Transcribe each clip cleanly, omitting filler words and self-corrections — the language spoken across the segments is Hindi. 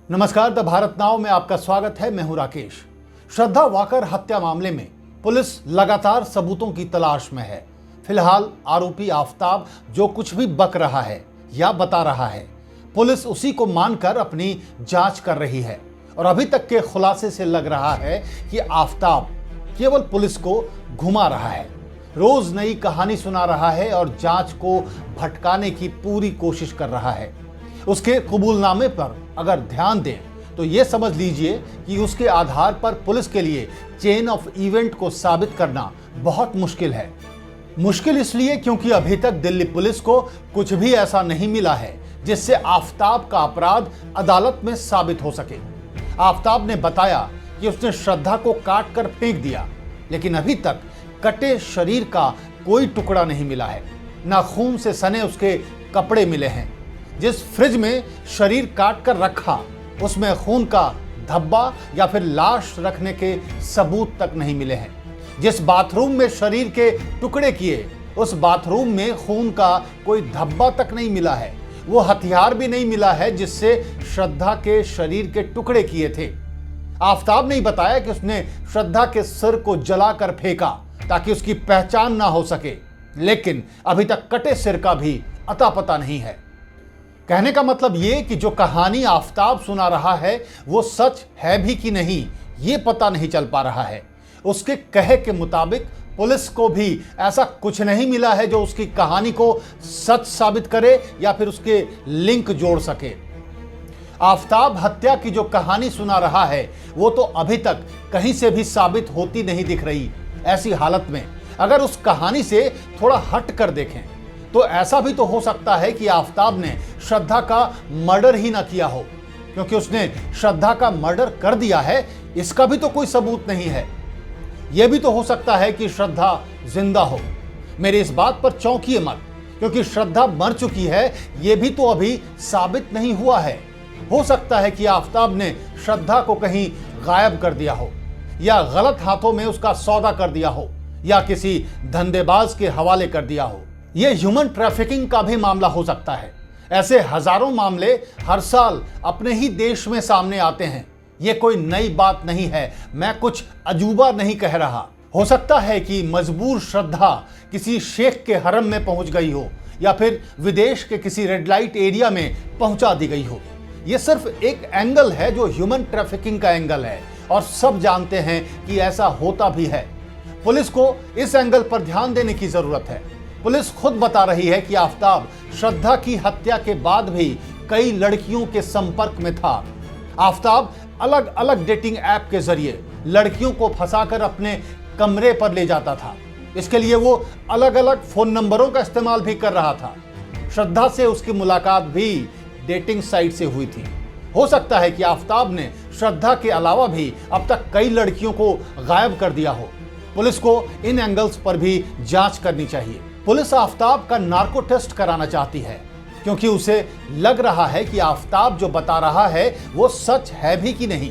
नमस्कार, द भारत नाउ में आपका स्वागत है। मैं हूं राकेश। श्रद्धा वाकर हत्या मामले में पुलिस लगातार सबूतों की तलाश में है। फिलहाल आरोपी आफताब जो कुछ भी बक रहा है या बता रहा है, पुलिस उसी को मानकर अपनी जांच कर रही है। और अभी तक के खुलासे से लग रहा है कि आफताब केवल पुलिस को घुमा रहा है, रोज नई कहानी सुना रहा है और जांच को भटकाने की पूरी कोशिश कर रहा है। उसके कबूलनामे पर अगर ध्यान दें तो ये समझ लीजिए कि उसके आधार पर पुलिस के लिए चेन ऑफ इवेंट को साबित करना बहुत मुश्किल है। मुश्किल इसलिए क्योंकि अभी तक दिल्ली पुलिस को कुछ भी ऐसा नहीं मिला है जिससे आफताब का अपराध अदालत में साबित हो सके। आफताब ने बताया कि उसने श्रद्धा को काट कर फेंक दिया, लेकिन अभी तक कटे शरीर का कोई टुकड़ा नहीं मिला है। ना खून से सने उसके कपड़े मिले हैं। जिस फ्रिज में शरीर काट कर रखा उसमें खून का धब्बा या फिर लाश रखने के सबूत तक नहीं मिले हैं। जिस बाथरूम में शरीर के टुकड़े किए उस बाथरूम में खून का कोई धब्बा तक नहीं मिला है। वो हथियार भी नहीं मिला है जिससे श्रद्धा के शरीर के टुकड़े किए थे। आफताब ने बताया कि उसने श्रद्धा के सिर को जलाकर फेंका ताकि उसकी पहचान ना हो सके, लेकिन अभी तक कटे सिर का भी अता पता नहीं है। कहने का मतलब ये कि जो कहानी आफताब सुना रहा है वो सच है भी कि नहीं, ये पता नहीं चल पा रहा है। उसके कहे के मुताबिक पुलिस को भी ऐसा कुछ नहीं मिला है जो उसकी कहानी को सच साबित करे या फिर उसके लिंक जोड़ सके। आफताब हत्या की जो कहानी सुना रहा है वो तो अभी तक कहीं से भी साबित होती नहीं दिख रही। ऐसी हालत में अगर उस कहानी से थोड़ा हट कर देखें तो ऐसा भी तो हो सकता है कि आफताब ने श्रद्धा का मर्डर ही ना किया हो, क्योंकि उसने श्रद्धा का मर्डर कर दिया है इसका भी तो कोई सबूत नहीं है। यह भी तो हो सकता है कि श्रद्धा जिंदा हो। मेरी इस बात पर चौंकिए मत, क्योंकि श्रद्धा मर चुकी है यह भी तो अभी साबित नहीं हुआ है। हो सकता है कि आफताब ने श्रद्धा को कहीं गायब कर दिया हो, या गलत हाथों में उसका सौदा कर दिया हो, या किसी धंधेबाज के हवाले कर दिया हो। यह ह्यूमन ट्रैफिकिंग का भी मामला हो सकता है। ऐसे हजारों मामले हर साल अपने ही देश में सामने आते हैं। यह कोई नई बात नहीं है, मैं कुछ अजूबा नहीं कह रहा। हो सकता है कि मजबूर श्रद्धा किसी शेख के हरम में पहुंच गई हो, या फिर विदेश के किसी रेड लाइट एरिया में पहुंचा दी गई हो। यह सिर्फ एक एंगल है जो ह्यूमन ट्रैफिकिंग का एंगल है, और सब जानते हैं कि ऐसा होता भी है। पुलिस को इस एंगल पर ध्यान देने की जरूरत है। पुलिस खुद बता रही है कि आफताब श्रद्धा की हत्या के बाद भी कई लड़कियों के संपर्क में था। आफताब अलग अलग डेटिंग ऐप के जरिए लड़कियों को फंसाकर अपने कमरे पर ले जाता था। इसके लिए वो अलग अलग फोन नंबरों का इस्तेमाल भी कर रहा था। श्रद्धा से उसकी मुलाकात भी डेटिंग साइट से हुई थी। हो सकता है कि आफताब ने श्रद्धा के अलावा भी अब तक कई लड़कियों को गायब कर दिया हो। पुलिस को इन एंगल्स पर भी जांच करनी चाहिए। पुलिस आफताब का नार्को टेस्ट कराना चाहती है, क्योंकि उसे लग रहा है कि आफताब जो बता रहा है वो सच है भी कि नहीं।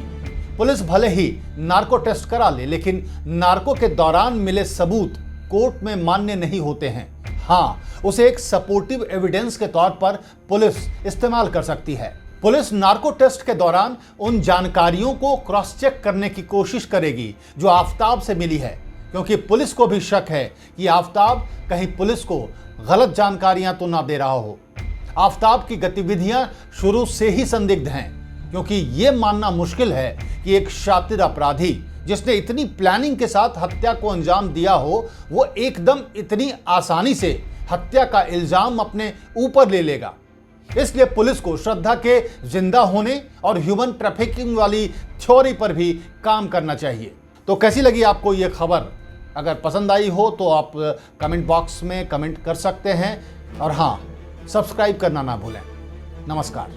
पुलिस भले ही नार्को टेस्ट करा ले, लेकिन नार्को के दौरान मिले सबूत कोर्ट में मान्य नहीं होते हैं। हाँ, उसे एक सपोर्टिव एविडेंस के तौर पर पुलिस इस्तेमाल कर सकती है। पुलिस नार्को टेस्ट के दौरान उन जानकारियों को क्रॉस चेक करने की कोशिश करेगी जो आफताब से मिली है, क्योंकि पुलिस को भी शक है कि आफताब कहीं पुलिस को गलत जानकारियां तो ना दे रहा हो। आफताब की गतिविधियां शुरू से ही संदिग्ध हैं, क्योंकि यह मानना मुश्किल है कि एक शातिर अपराधी जिसने इतनी प्लानिंग के साथ हत्या को अंजाम दिया हो, वो एकदम इतनी आसानी से हत्या का इल्जाम अपने ऊपर ले लेगा। इसलिए पुलिस को श्रद्धा के जिंदा होने और ह्यूमन ट्रैफिकिंग वाली थ्योरी पर भी काम करना चाहिए। तो कैसी लगी आपको ये खबर? अगर पसंद आई हो तो आप कमेंट बॉक्स में कमेंट कर सकते हैं, और हाँ, सब्सक्राइब करना ना भूलें। नमस्कार।